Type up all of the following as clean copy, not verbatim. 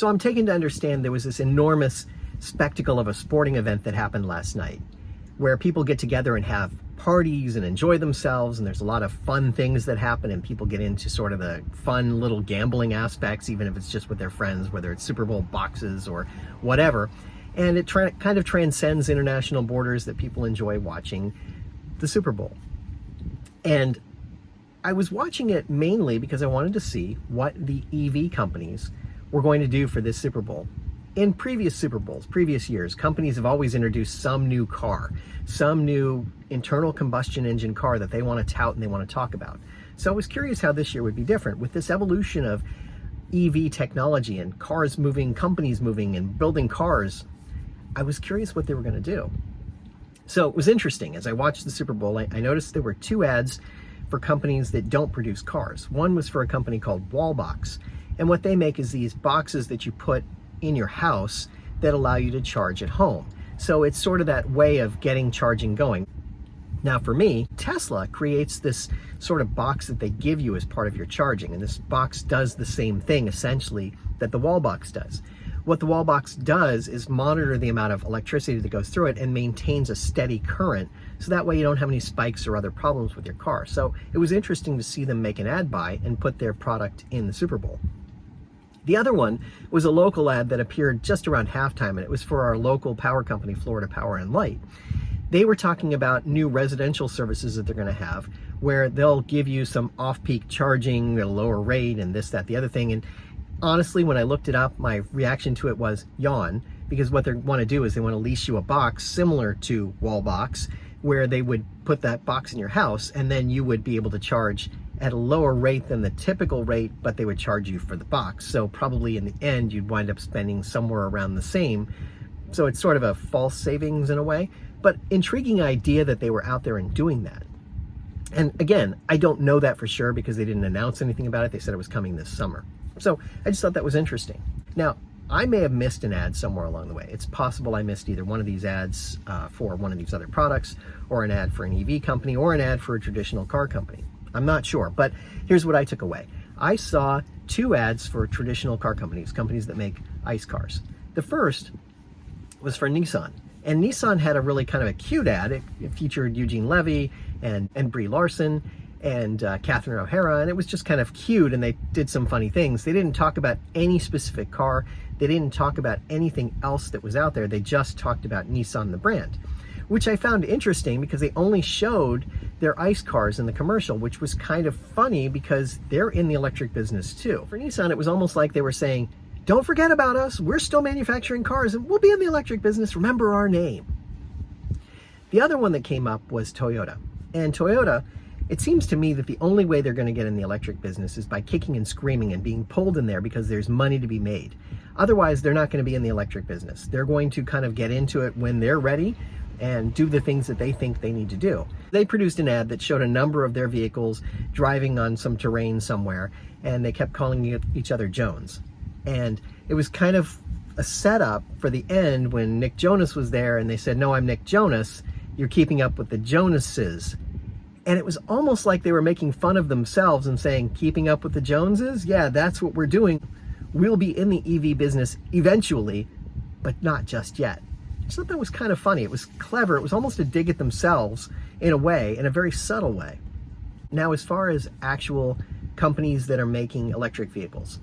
So I'm taken to understand there was this enormous spectacle of a sporting event that happened last night, where people get together and have parties and enjoy themselves, and there's a lot of fun things that happen, and people get into sort of the fun little gambling aspects, even if it's just with their friends, whether it's Super Bowl boxes or whatever. And it kind of transcends international borders, that people enjoy watching the Super Bowl. And I was watching it mainly because I wanted to see what the EV companies were going to do for this Super Bowl. In previous Super Bowls, previous years, companies have always introduced some new car, some new internal combustion engine car that they want to tout and they want to talk about. So I was curious how this year would be different with this evolution of EV technology and cars moving, companies moving and building cars. I was curious what they were going to do. So it was interesting. As I watched the Super Bowl, I noticed there were two ads for companies that don't produce cars. One was for a company called Wallbox, and what they make is these boxes that you put in your house that allow you to charge at home. So it's sort of that way of getting charging going. Now for me, Tesla creates this sort of box that they give you as part of your charging, and this box does the same thing essentially that the Wallbox does. What the Wallbox does is monitor the amount of electricity that goes through it and maintains a steady current, so that way you don't have any spikes or other problems with your car. So it was interesting to see them make an ad buy and put their product in the Super Bowl. The other one was a local ad that appeared just around halftime, and it was for our local power company, Florida Power and Light. They were talking about new residential services that they're going to have, where they'll give you some off-peak charging at a lower rate and this, that, the other thing. And honestly, when I looked it up, my reaction to it was yawn, because what they want to do is they want to lease you a box similar to Wallbox, where they would put that box in your house, and then you would be able to charge at a lower rate than the typical rate, but they would charge you for the box. So probably in the end, you'd wind up spending somewhere around the same. So it's sort of a false savings in a way, but intriguing idea that they were out there and doing that. And again, I don't know that for sure because they didn't announce anything about it. They said it was coming this summer. So I just thought that was interesting. Now, I may have missed an ad somewhere along the way. It's possible I missed either one of these ads for one of these other products, or an ad for an EV company, or an ad for a traditional car company. I'm not sure, but here's what I took away. I saw two ads for traditional car companies, companies that make ICE cars. The first was for Nissan, and Nissan had a really kind of a cute ad. It featured Eugene Levy and Brie Larson and Catherine O'Hara, and it was just kind of cute, and they did some funny things. They didn't talk about any specific car. They didn't talk about anything else that was out there. They just talked about Nissan, the brand, which I found interesting because they only showed their ICE cars in the commercial, which was kind of funny because they're in the electric business too. For Nissan, it was almost like they were saying, don't forget about us. We're still manufacturing cars and we'll be in the electric business. Remember our name. The other one that came up was Toyota. And Toyota, it seems to me that the only way they're going to get in the electric business is by kicking and screaming and being pulled in there because there's money to be made. Otherwise, they're not going to be in the electric business. They're going to kind of get into it when they're ready and do the things that they think they need to do. They produced an ad that showed a number of their vehicles driving on some terrain somewhere, and they kept calling each other Jones. And it was kind of a setup for the end when Nick Jonas was there, and they said, no, I'm Nick Jonas. You're keeping up with the Jonases. And it was almost like they were making fun of themselves and saying, keeping up with the Joneses? Yeah, that's what we're doing. We'll be in the EV business eventually, but not just yet. I just thought that was kind of funny. It was clever. It was almost a dig at themselves in a way, in a very subtle way. Now, as far as actual companies that are making electric vehicles,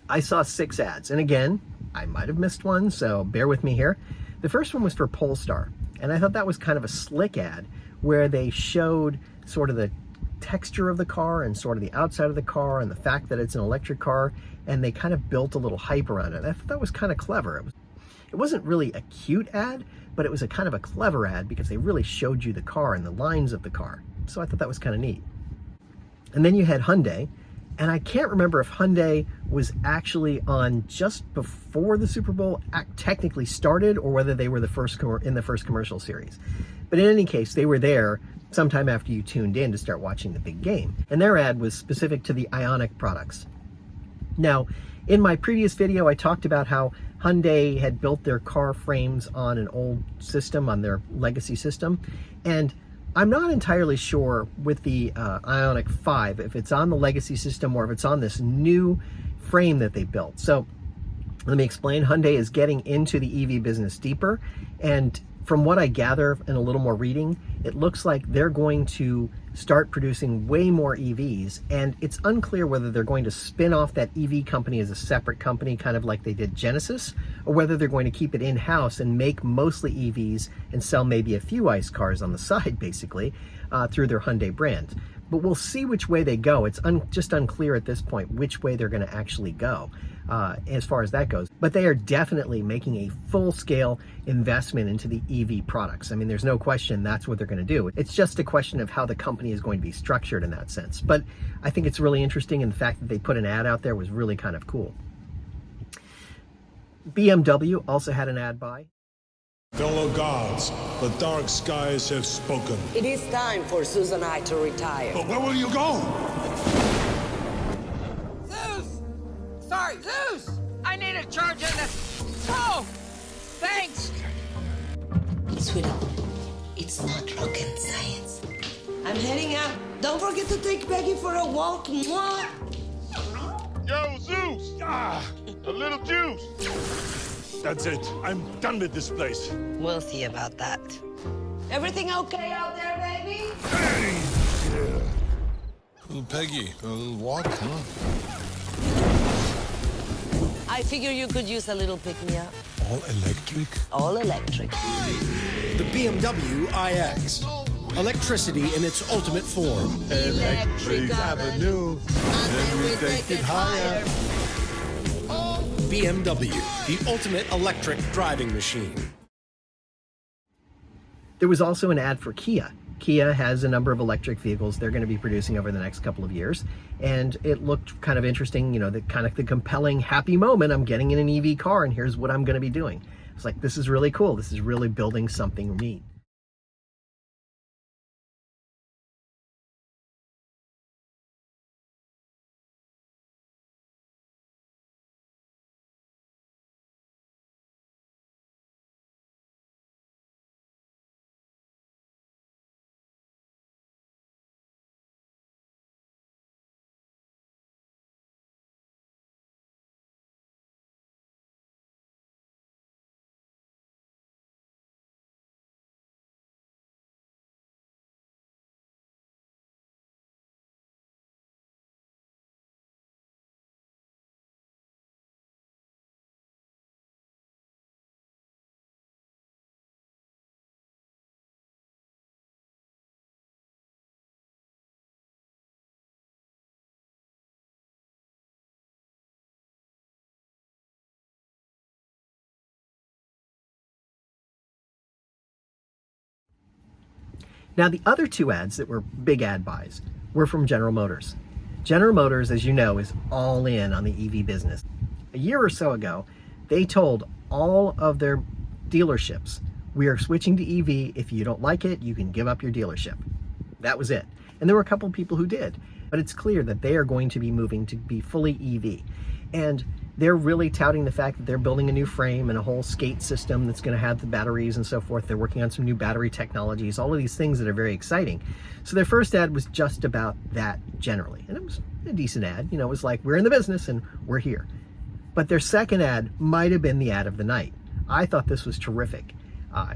I saw 6 ads. And again, I might have missed one, so bear with me here. The first one was for Polestar. And I thought that was kind of a slick ad where they showed sort of the texture of the car and sort of the outside of the car and the fact that it's an electric car, and they kind of built a little hype around it. I thought that was kind of clever. It wasn't really a cute ad, but it was a kind of a clever ad because they really showed you the car and the lines of the car. So I thought that was kind of neat. And then you had Hyundai, and I can't remember if Hyundai was actually on just before the Super Bowl technically started or whether they were the first in the first commercial series. But in any case, they were there sometime after you tuned in to start watching the big game. And their ad was specific to the Ioniq products. Now, in my previous video, I talked about how Hyundai had built their car frames on an old system, on their legacy system. And I'm not entirely sure with the Ioniq 5 if it's on the legacy system or if it's on this new frame that they built. So Let me explain. Hyundai is getting into the EV business deeper, and from what I gather and a little more reading, it looks like they're going to start producing way more EVs, and it's unclear whether they're going to spin off that EV company as a separate company, kind of like they did Genesis, or whether they're going to keep it in-house and make mostly EVs and sell maybe a few ICE cars on the side, basically, through their Hyundai brand. But we'll see which way they go. It's just unclear at this point which way they're going to actually go as far as that goes. But they are definitely making a full-scale investment into the EV products. I mean, there's no question that's what they're going to do. It's just a question of how the company is going to be structured in that sense. But I think it's really interesting, and the fact that they put an ad out there was really kind of cool. BMW also had an ad buy. Fellow gods, the dark skies have spoken. It is time for Susan and I to retire. But where will you go? Zeus! Sorry, Zeus! I need a charge on the... Oh! Thanks! Sweetie, it's not rocket science. I'm heading out. Don't forget to take Peggy for a walk. Mwah. Yo, Zeus! A little juice! That's it. I'm done with this place. We'll see about that. Everything okay out there, baby? Hey! Little Peggy, a little walk, huh? I figure you could use a little pick-me-up. All electric? All electric. The BMW iX. Electricity in its ultimate form. Electric Avenue. And we take it higher. BMW, the ultimate electric driving machine. There was also an ad for Kia. Kia has a number of electric vehicles they're going to be producing over the next couple of years, and it looked kind of interesting, you know, the kind of the compelling happy moment. I'm getting in an EV car and here's what I'm going to be doing. It's like, this is really cool. This is really building something neat. Now, the other two ads that were big ad buys were from General Motors. General Motors, as you know, is all in on the EV business. A year or so ago, they told all of their dealerships, we are switching to EV. If you don't like it, you can give up your dealership. That was it. And there were a couple of people who did, but it's clear that they are going to be moving to be fully EV. And they're really touting the fact that they're building a new frame and a whole skate system that's going to have the batteries and so forth. They're working on some new battery technologies, all of these things that are very exciting. So their first ad was just about that generally. And it was a decent ad. You know, it was like, we're in the business and we're here. But their second ad might have been the ad of the night. I thought this was terrific.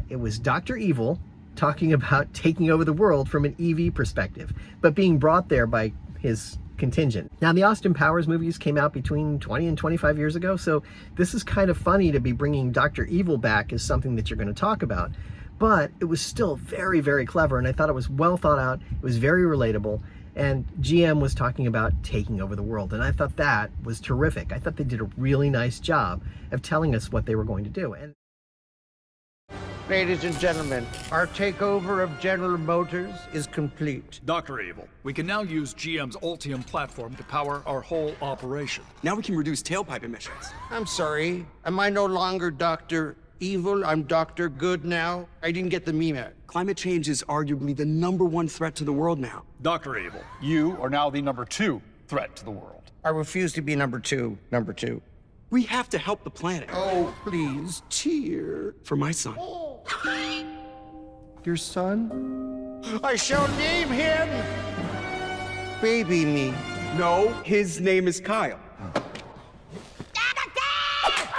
It was Dr. Evil talking about taking over the world from an EV perspective, but being brought there by his contingent. Now, the Austin Powers movies came out between 20 and 25 years ago, so this is kind of funny to be bringing Dr. Evil back as something that you're going to talk about, but it was still very, very clever, and I thought it was well thought out. It was very relatable, and GM was talking about taking over the world, and I thought that was terrific. I thought they did a really nice job of telling us what they were going to do. And ladies and gentlemen, our takeover of General Motors is complete. Dr. Evil, we can now use GM's Ultium platform to power our whole operation. Now we can reduce tailpipe emissions. I'm sorry, am I no longer Dr. Evil? I'm Dr. Good now? I didn't get the meme. Climate change is arguably the #1 threat to the world now. Dr. Evil, you are now the #2 threat to the world. I refuse to be number two. We have to help the planet. Oh, please, cheer. For my son. Your son? I shall name him Baby Me. No, his name is Kyle.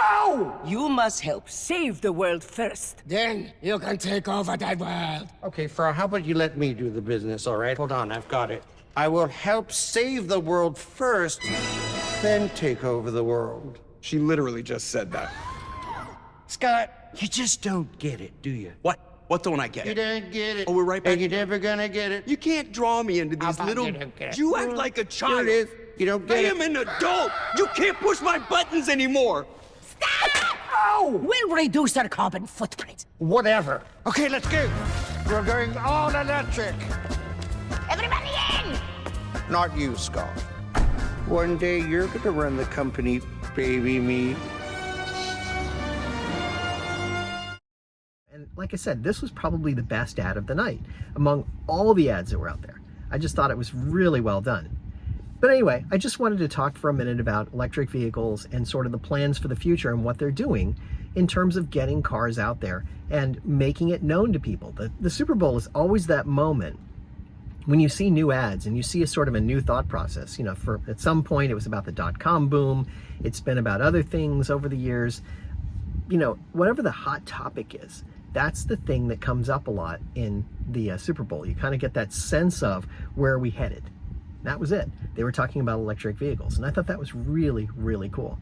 Ow! You must help save the world first. Then you can take over that world. Okay, Frau, how about you let me do the business, all right? Hold on, I've got it. I will help save the world first, then take over the world. She literally just said that. Scott, you just don't get it, do you? What? What don't I get? You don't get it. Oh, we're right back. And you're never gonna get it. You can't draw me into these little... You don't get it. You act like a Here child. it is. You don't I get it. am an adult. You can't push my buttons anymore. We'll reduce our carbon footprint. Whatever. Okay, let's go. We're going all electric. Everybody in! Not you, Scott. One day you're gonna run the company, baby me. And like I said, this was probably the best ad of the night among all the ads that were out there. I just thought it was really well done. But anyway, I just wanted to talk for a minute about electric vehicles and sort of the plans for the future and what they're doing in terms of getting cars out there and making it known to people. The Super Bowl is always that moment when you see new ads and you see a sort of a new thought process. You know, at some point it was about the .com boom. It's been about other things over the years. You know, whatever the hot topic is, that's the thing that comes up a lot in the Super Bowl. You kind of get that sense of where are we headed. That was it. They were talking about electric vehicles, and I thought that was really, really cool.